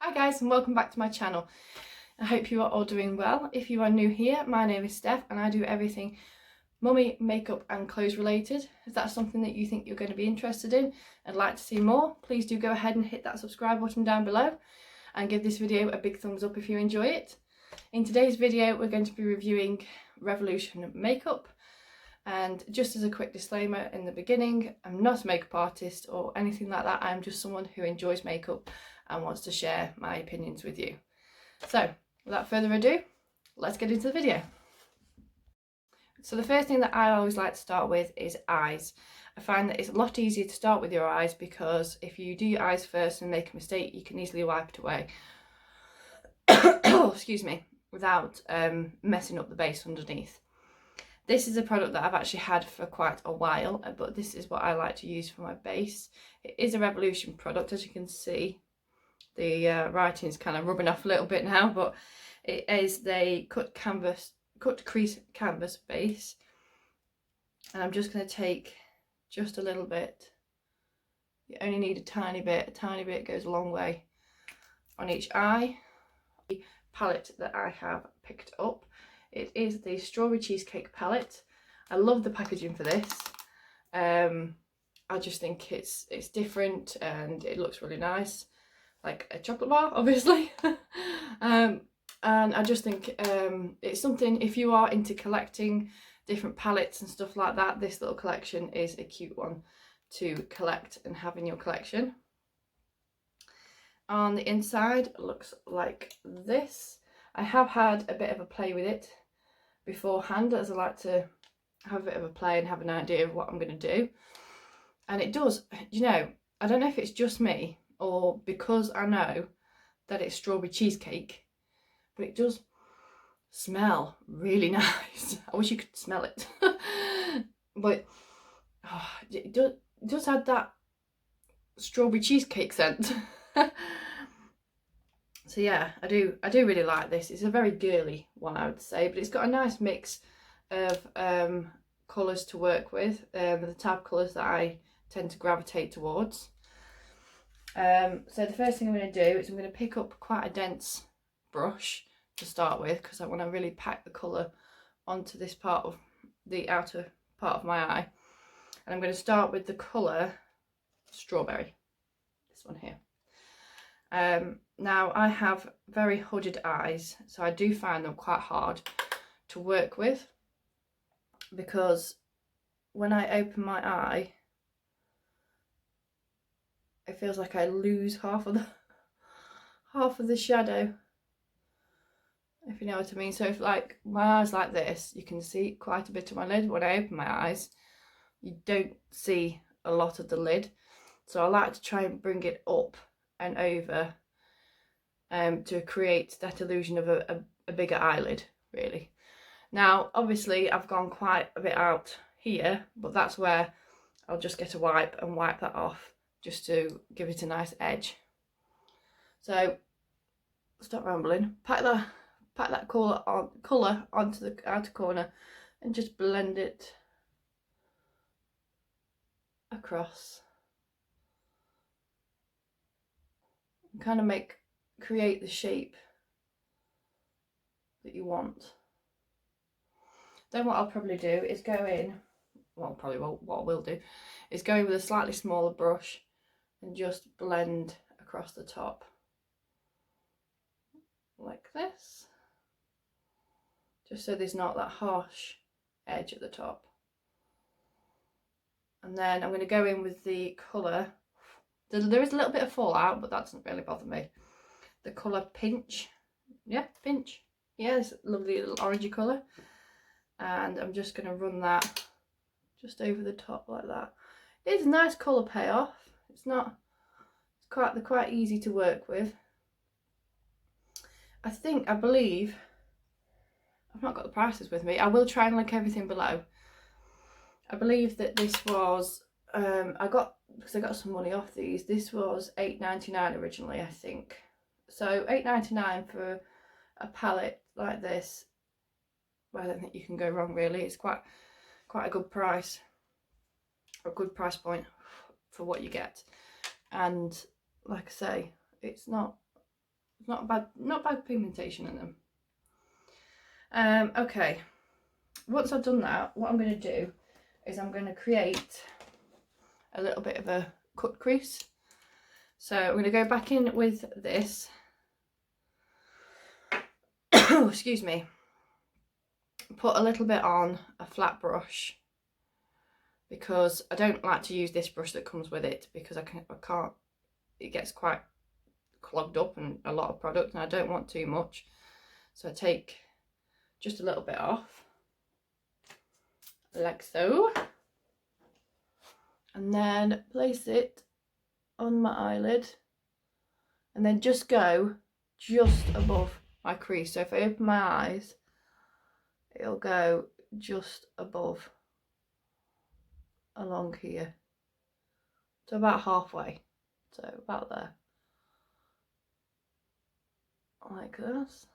Hi guys, and welcome back to my channel. I hope you are all doing well. If you are new here, my name is Steph and I do everything mummy, makeup and clothes related. If that's something that you think you're going to be interested in and like to see more, please do go ahead and hit that subscribe button down below and give this video a big thumbs up if you enjoy it. In today's video we're going to be reviewing Revolution makeup, and just as a quick disclaimer in the beginning, I'm not a makeup artist or anything like that. I'm just someone who enjoys makeup and wants to share my opinions with you. So without further ado, let's get into the video. So the first thing that I always like to start with is eyes. I find that it's a lot easier to start with your eyes because if you do your eyes first and make a mistake, you can easily wipe it away. Excuse me, without messing up the base underneath. This is a product that I've actually had for quite a while, but this is what I like to use for my base. It is a Revolution product, as you can see. The writing is kind of rubbing off a little bit now, but it is the cut crease canvas base, and I'm just going to take just a little bit. You only need a tiny bit goes a long way on each eye. The palette that I have picked up, it is the Strawberry Cheesecake palette. I love the packaging for this. I just think it's different and it looks really nice, like a chocolate bar obviously. And I just think it's something, if you are into collecting different palettes and stuff like that, this little collection is a cute one to collect and have in your collection. On the inside it looks like this. I have had a bit of a play with it beforehand, as I like to have a bit of a play and have an idea of what I'm going to do. And it does, you know, I don't know if it's just me or because I know that it's strawberry cheesecake, but it does smell really nice. I wish you could smell it. But oh, it does have that strawberry cheesecake scent. So yeah, I do really like this. It's a very girly one, I would say, but it's got a nice mix of colours to work with, the type of colours that I tend to gravitate towards. So the first thing I'm going to do is I'm going to pick up quite a dense brush to start with, because I want to really pack the colour onto this part of the outer part of my eye. And I'm going to start with the colour Strawberry, this one here. Now I have very hooded eyes, so I do find them quite hard to work with, because when I open my eye it feels like I lose half of the shadow, if you know what I mean. So if like my eyes like this, you can see quite a bit of my lid. When I open my eyes, you don't see a lot of the lid, so I like to try and bring it up and over to create that illusion of a bigger eyelid, really. Now obviously I've gone quite a bit out here, but that's where I'll just get a wipe and wipe that off, just to give it a nice edge. So stop rambling, pack that colour onto the outer corner and just blend it across and kind of create the shape that you want. Then what I'll probably do is go in, well, probably what I will do is go in with a slightly smaller brush and just blend across the top like this, just so there's not that harsh edge at the top. And then I'm going to go in with the colour, there is a little bit of fallout, but that doesn't really bother me, the colour Pinch. Yeah, Pinch. Yeah, this lovely little orangey colour. And I'm just going to run that just over the top like that. It's a nice colour payoff. They're quite easy to work with. I believe, I've not got the prices with me. I will try and link everything below. I believe that this was, because I got some money off these, this was £8.99 originally, I think. So £8.99 for a palette like this, well, I don't think you can go wrong really. It's quite a good price, or a good price point for what you get. And like I say, it's not It's not bad pigmentation in them. Okay, once I've done that, what I'm going to do is I'm going to create a little bit of a cut crease. So I'm going to go back in with this. Oh, excuse me. Put a little bit on a flat brush, because I don't like to use this brush that comes with it, because I can't, it gets quite clogged up and a lot of product, and I don't want too much. So I take just a little bit off, like so, and then place it on my eyelid, and then just go just above my crease. So if I open my eyes, it'll go just above, along here, so about halfway, so about there, like this.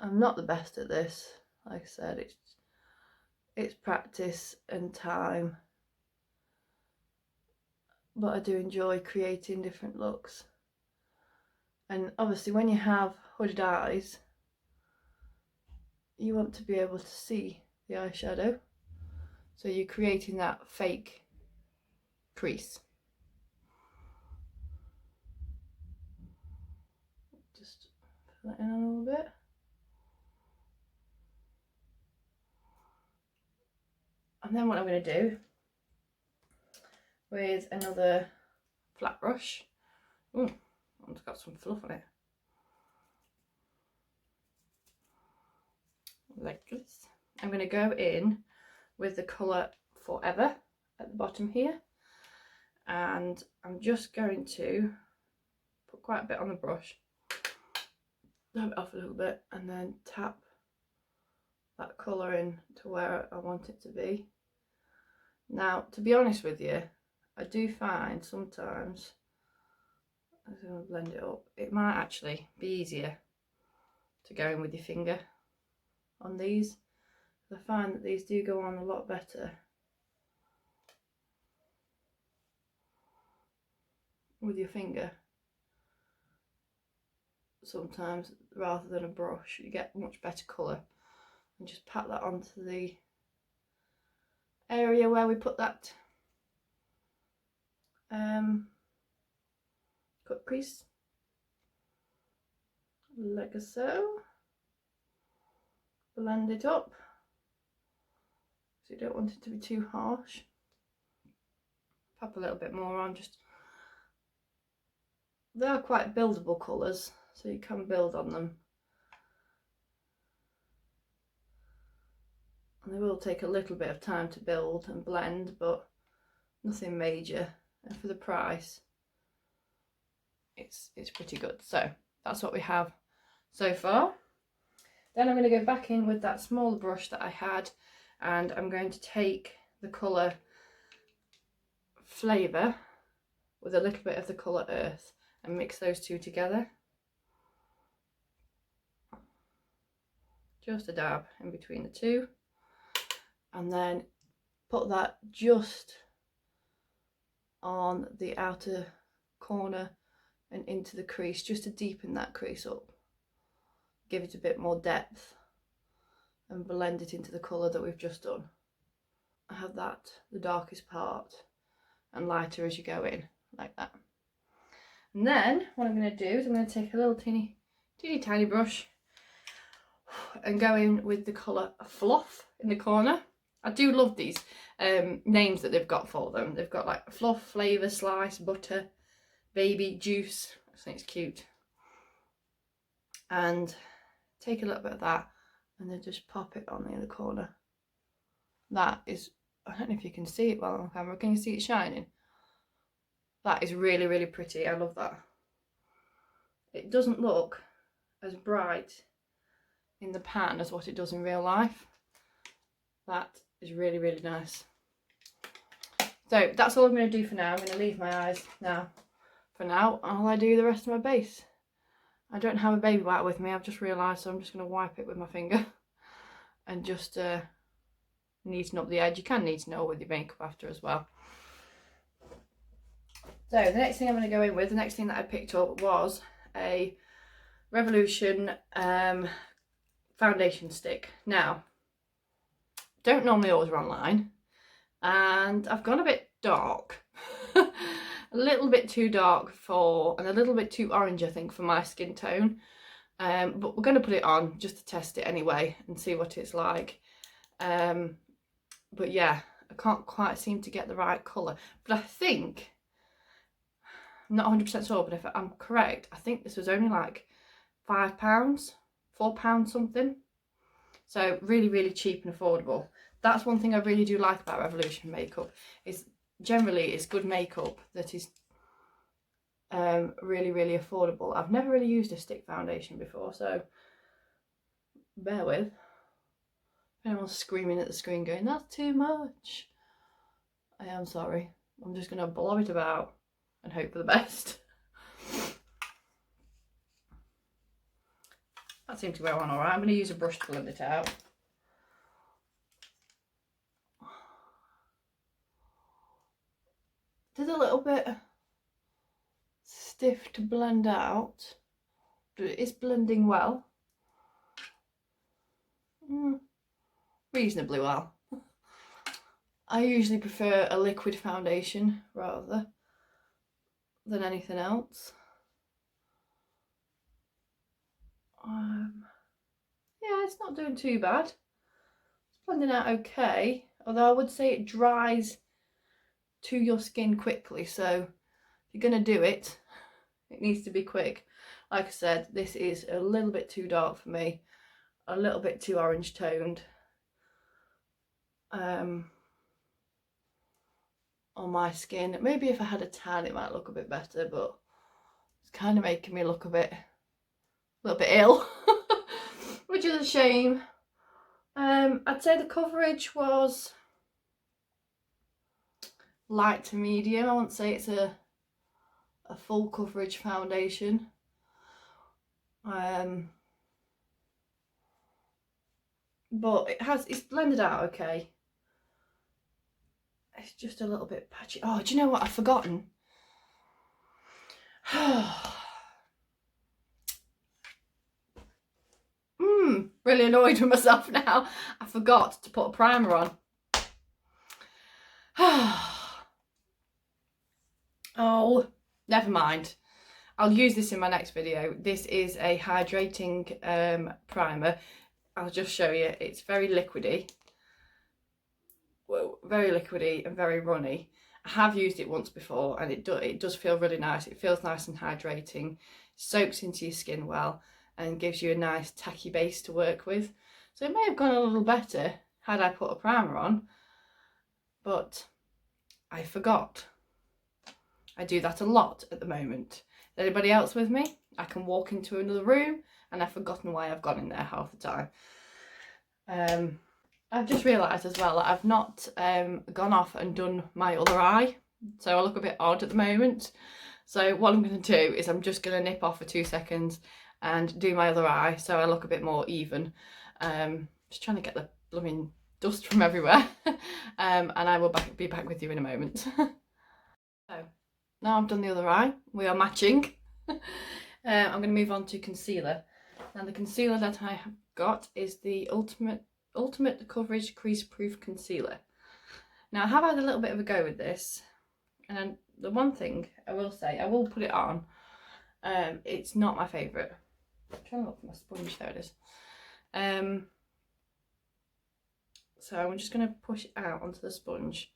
I'm not the best at this, like I said, it's practice and time, but I do enjoy creating different looks. And obviously when you have hooded eyes, you want to be able to see the eyeshadow, so you're creating that fake crease. Just fill that in a little bit. And then what I'm going to do with another flat brush, oh, it's got some fluff on it, like this. I'm going to go in with the colour Forever at the bottom here, and I'm just going to put quite a bit on the brush, dab it off a little bit, and then tap that colour in to where I want it to be. Now, to be honest with you, I do find sometimes, I'm going to blend it up, it might actually be easier to go in with your finger on these. I find that these do go on a lot better with your finger sometimes, rather than a brush. You get much better colour. And just pat that onto the area where we put that cut crease, like so. Blend it up, so you don't want it to be too harsh. Pop a little bit more on, just, they are quite buildable colours, so you can build on them, and they will take a little bit of time to build and blend, but nothing major, and for the price it's pretty good. So that's what we have so far. Then I'm going to go back in with that smaller brush that I had, and I'm going to take the colour Flavour with a little bit of the colour Earth and mix those two together. Just a dab in between the two, and then put that just on the outer corner and into the crease, just to deepen that crease up, give it a bit more depth, and blend it into the colour that we've just done. I have that, the darkest part, and lighter as you go in, like that. And then what I'm going to do is I'm going to take a little teeny tiny brush and go in with the colour Fluff in the corner. I do love these names that they've got for them. They've got like Fluff, Flavour, Slice, Butter, Baby, Juice. I think it's cute. And take a little bit of that and then just pop it on in the corner. That is, I don't know if you can see it well on camera. Can you see it shining? That is really, really pretty. I love that. It doesn't look as bright in the pan as what it does in real life. That is really, really nice. So that's all I'm going to do for now. I'm going to leave my eyes now for now while I do the rest of my base. I don't have a baby wipe with me, I've just realised, so I'm just going to wipe it with my finger and just neaten up the edge. You can neaten it all with your makeup after as well. So the next thing I'm going to go in with, the next thing that I picked up was a Revolution foundation stick. Now, don't normally order online, and I've gone a bit dark. A little bit too dark and a little bit too orange, I think, for my skin tone. But we're going to put it on just to test it anyway and see what it's like. But yeah, I can't quite seem to get the right colour. But I think, I'm not 100% sure, but if I'm correct, I think this was only like £5, £4 something. So really, really cheap and affordable. That's one thing I really do like about Revolution makeup, is generally it's good makeup that is really, really affordable. I've never really used a stick foundation before, so bear with. If anyone's screaming at the screen going, that's too much, I am sorry. I'm just going to blob it about and hope for the best. That seems to go on alright. I'm going to use a brush to blend it out. It is a little bit stiff to blend out, but it is blending well. Reasonably well. I usually prefer a liquid foundation rather than anything else. Yeah, it's not doing too bad. It's blending out okay, although I would say it dries to your skin quickly, so if you're going to do it, it needs to be quick. Like I said, this is a little bit too dark for me, a little bit too orange toned on my skin. Maybe if I had a tan it might look a bit better, but it's kind of making me look a little bit ill, which is a shame. I'd say the coverage was light to medium. I wouldn't say it's a full coverage foundation. But it's blended out okay. It's just a little bit patchy. Oh, do you know what I've forgotten? Really annoyed with myself now. I forgot to put a primer on. Oh, never mind. I'll use this in my next video. This is a hydrating primer. I'll just show you. It's very liquidy. Well, very liquidy and very runny. I have used it once before and it does feel really nice. It feels nice and hydrating, soaks into your skin well and gives you a nice tacky base to work with. So it may have gone a little better had I put a primer on, but I forgot. I do that a lot at the moment. Is anybody else with me? I can walk into another room and I've forgotten why I've gone in there half the time. I've just realised as well that I've not gone off and done my other eye, so I look a bit odd at the moment. So what I'm going to do is I'm just going to nip off for 2 seconds and do my other eye so I look a bit more even. Just trying to get the blooming dust from everywhere. And I will be back with you in a moment. So now I've done the other eye, we are matching. I'm going to move on to concealer. Now the concealer that I have got is the Ultimate Coverage Crease Proof Concealer. Now I have had a little bit of a go with this, and the one thing I will say, I will put it on, it's not my favourite. I'm trying to look for my sponge, there it is. So I'm just going to push it out onto the sponge.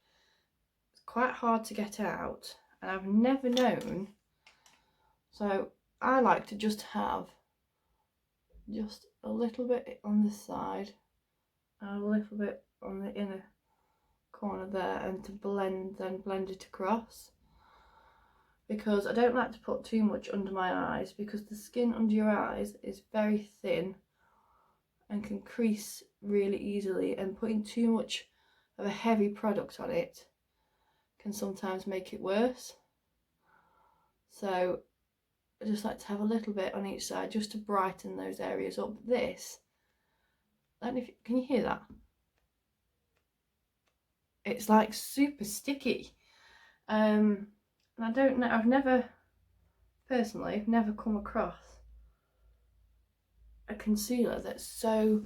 It's quite hard to get out and I've never known, so I like to just have just a little bit on this side and a little bit on the inner corner there, and to blend it across, because I don't like to put too much under my eyes, because the skin under your eyes is very thin and can crease really easily, and putting too much of a heavy product on it can sometimes make it worse. So I just like to have a little bit on each side just to brighten those areas up. This, I don't know if can you hear that? It's like super sticky. And I don't know, I've never come across a concealer that's so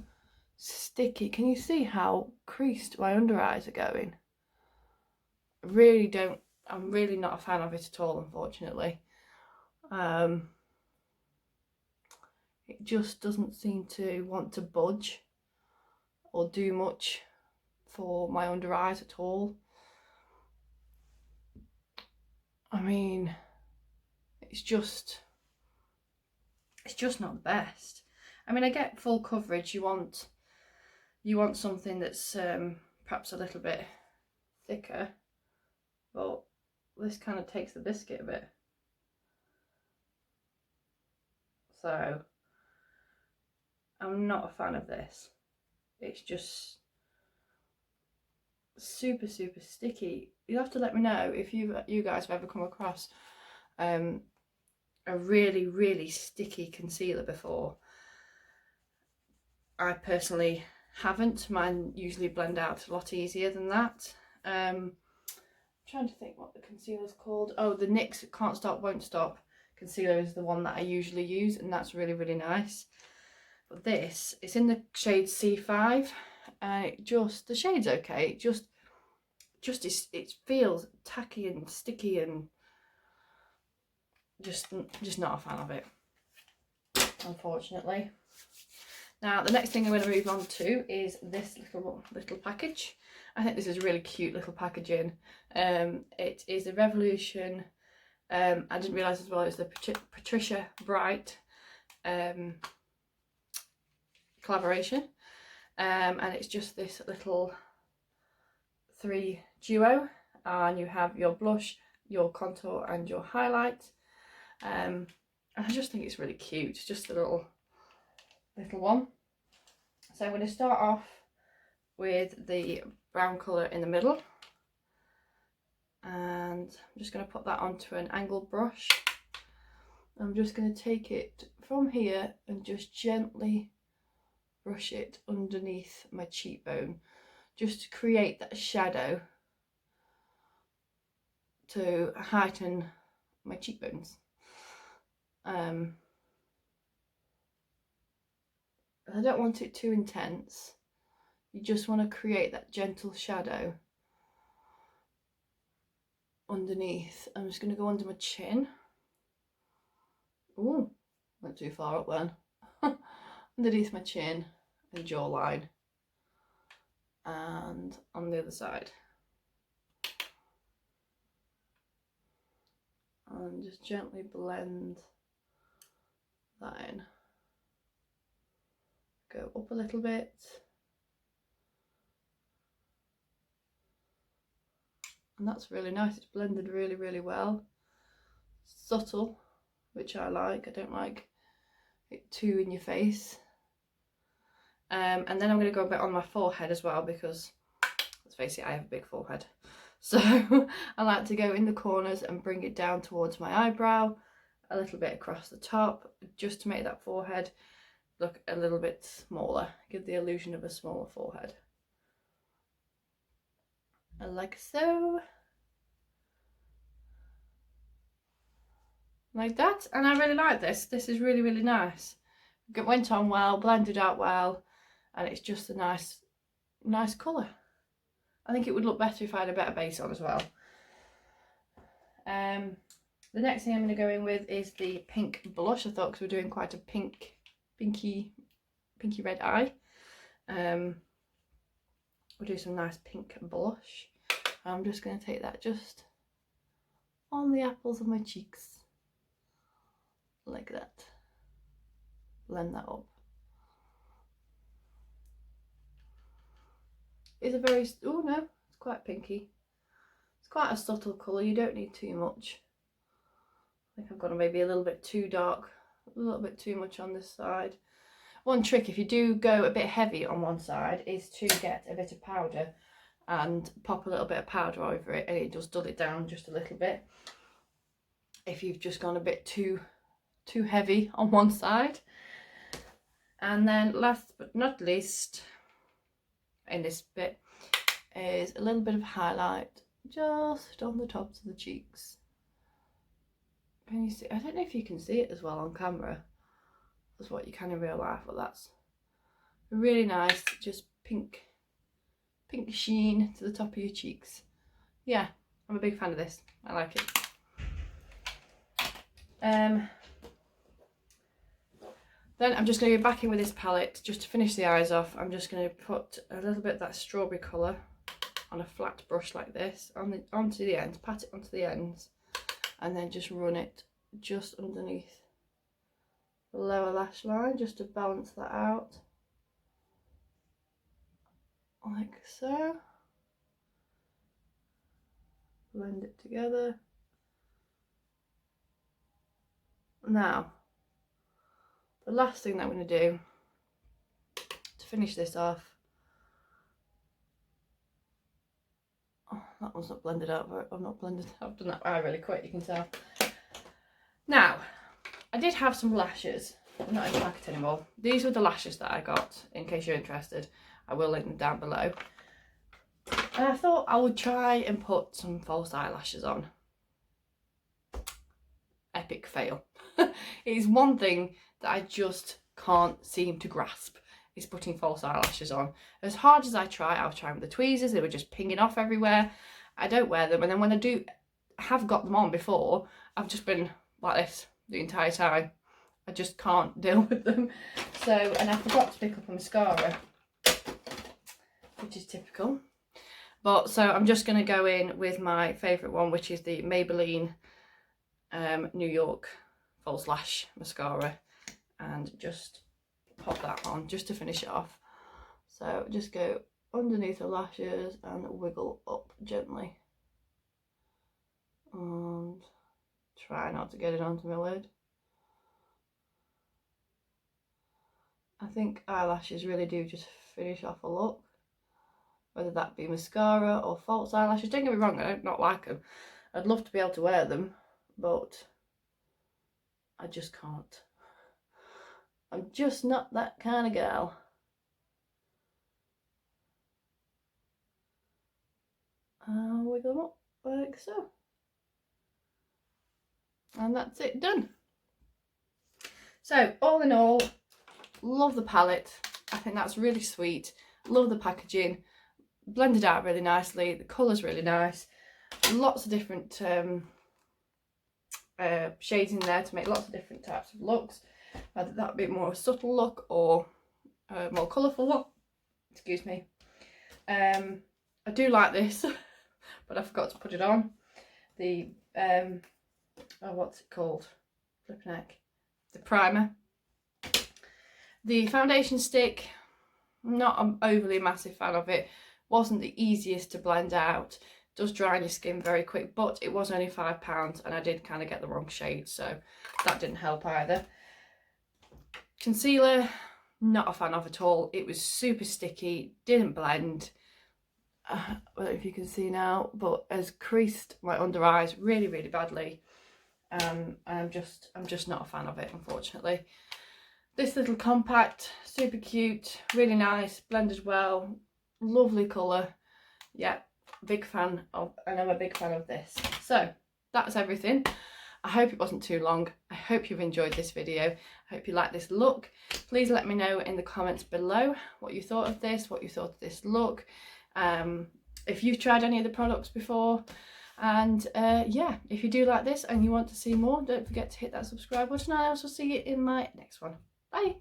sticky. Can you see how creased my under eyes are going? I'm really not a fan of it at all, unfortunately. It just doesn't seem to want to budge or do much for my under eyes at all. I mean, it's just not the best. I mean, I get full coverage. You want something that's perhaps a little bit thicker, but this kind of takes the biscuit a bit. So I'm not a fan of this. It's just super sticky. You'll have to let me know if you guys have ever come across a really sticky concealer before. I personally haven't. Mine usually blend out a lot easier than that. I'm trying to think what the concealer's called. Oh, the NYX Can't Stop Won't Stop concealer is the one that I usually use, and that's really nice. But this, it's in the shade C5, and the shade's okay. It feels tacky and sticky, and just not a fan of it, unfortunately. Now the next thing I'm going to move on to is this little package. I think this is a really cute little packaging. It is a Revolution. I didn't realise as well it's the Patricia Bright collaboration, and it's just this little 3 duo, and you have your blush, your contour and your highlight, and I just think it's really cute. It's just a little one. So I'm going to start off with the brown colour in the middle, and I'm just going to put that onto an angled brush. I'm just going to take it from here and just gently brush it underneath my cheekbone, just to create that shadow to heighten my cheekbones. I don't want it too intense. You just want to create that gentle shadow underneath. I'm just going to go under my chin. Ooh, went too far up then. Underneath my chin and jawline, and on the other side. And just gently blend that in. Go up a little bit. And that's really nice. It's blended really well. Subtle, which I like. I don't like it too in your face. And then I'm going to go a bit on my forehead as well, because let's face it, I have a big forehead. So I like to go in the corners and bring it down towards my eyebrow, a little bit across the top, just to make that forehead look a little bit smaller, give the illusion of a smaller forehead. Like so. Like that. And I really like this. This is really nice. It went on well, blended out well, and it's just a nice colour. I think it would look better if I had a better base on as well. The next thing I'm going to go in with is the pink blush. I thought, because we're doing quite a pinky red eye, we'll do some nice pink blush. I'm just going to take that just on the apples of my cheeks, like that. Blend that up. It's a very, oh no, it's quite pinky. It's quite a subtle colour, you don't need too much. I think I've got maybe a little bit too dark, a little bit too much on this side. One trick, if you do go a bit heavy on one side, is to get a bit of powder and pop a little bit of powder over it, and it does dull it down just a little bit if you've just gone a bit too heavy on one side. And then last but not least in this bit is a little bit of highlight just on the tops of the cheeks. Can you see? I don't know if you can see it as well on camera. That's what you can in real life, but that's really nice, just pink sheen to the top of your cheeks. Yeah, I'm a big fan of this. I like it. Then I'm just going to go back in with this palette just to finish the eyes off. I'm just going to put a little bit of that strawberry colour on a flat brush like this onto the ends, pat it onto the ends, and then just run it just underneath the lower lash line just to balance that out, like so. Blend it together. Now, the last thing that I'm going to do to finish this off, oh, that one's not blended out, but I've not blended, I've done that eye really quick, you can tell. Now, I did have some lashes, they're not in the packet anymore. These were the lashes that I got, in case you're interested. I will link them down below. And I thought I would try and put some false eyelashes on. Epic fail. It is one thing that I just can't seem to grasp, is putting false eyelashes on. As hard as I was trying with the tweezers, they were just pinging off everywhere. I don't wear them, and then when I have got them on before, I've just been like this the entire time. I just can't deal with them. So, and I forgot to pick up a mascara, which is typical. But so I'm just going to go in with my favourite one, which is the Maybelline New York False Lash Mascara, and just pop that on just to finish it off. So just go underneath the lashes and wiggle up gently, and try not to get it onto my lid. I think eyelashes really do just finish off a look, whether that be mascara or false eyelashes. Don't get me wrong, I don't not like them. I'd love to be able to wear them, but I just can't. I'm just not that kind of girl. And wiggle them up like so. And that's it, done. So all in all, love the palette. I think that's really sweet. Love the packaging. Blended out really nicely. The colour's really nice. Lots of different shades in there to make lots of different types of looks, whether that be more a subtle look or a more colourful look. Excuse me. I do like this, but I forgot to put it on. The oh, what's it called? Flipping heck. The primer. The foundation stick, not an overly massive fan of it. Wasn't the easiest to blend out. Does dry on your skin very quick, but it was only £5 and I did kind of get the wrong shade, so that didn't help either. Concealer, not a fan of at all. It was super sticky, didn't blend. I don't know if you can see now, but has creased my under eyes really, really badly. I'm just not a fan of it, unfortunately. This little compact, super cute, really nice, blended well, lovely colour. Yeah, big fan of, and I'm a big fan of this. So that's everything. I hope it wasn't too long. I hope you've enjoyed this video. I hope you like this look. Please let me know in the comments below what you thought of this, what you thought of this look, if you've tried any of the products before. And yeah, if you do like this and you want to see more, don't forget to hit that subscribe button, and I will see you in my next one. Bye.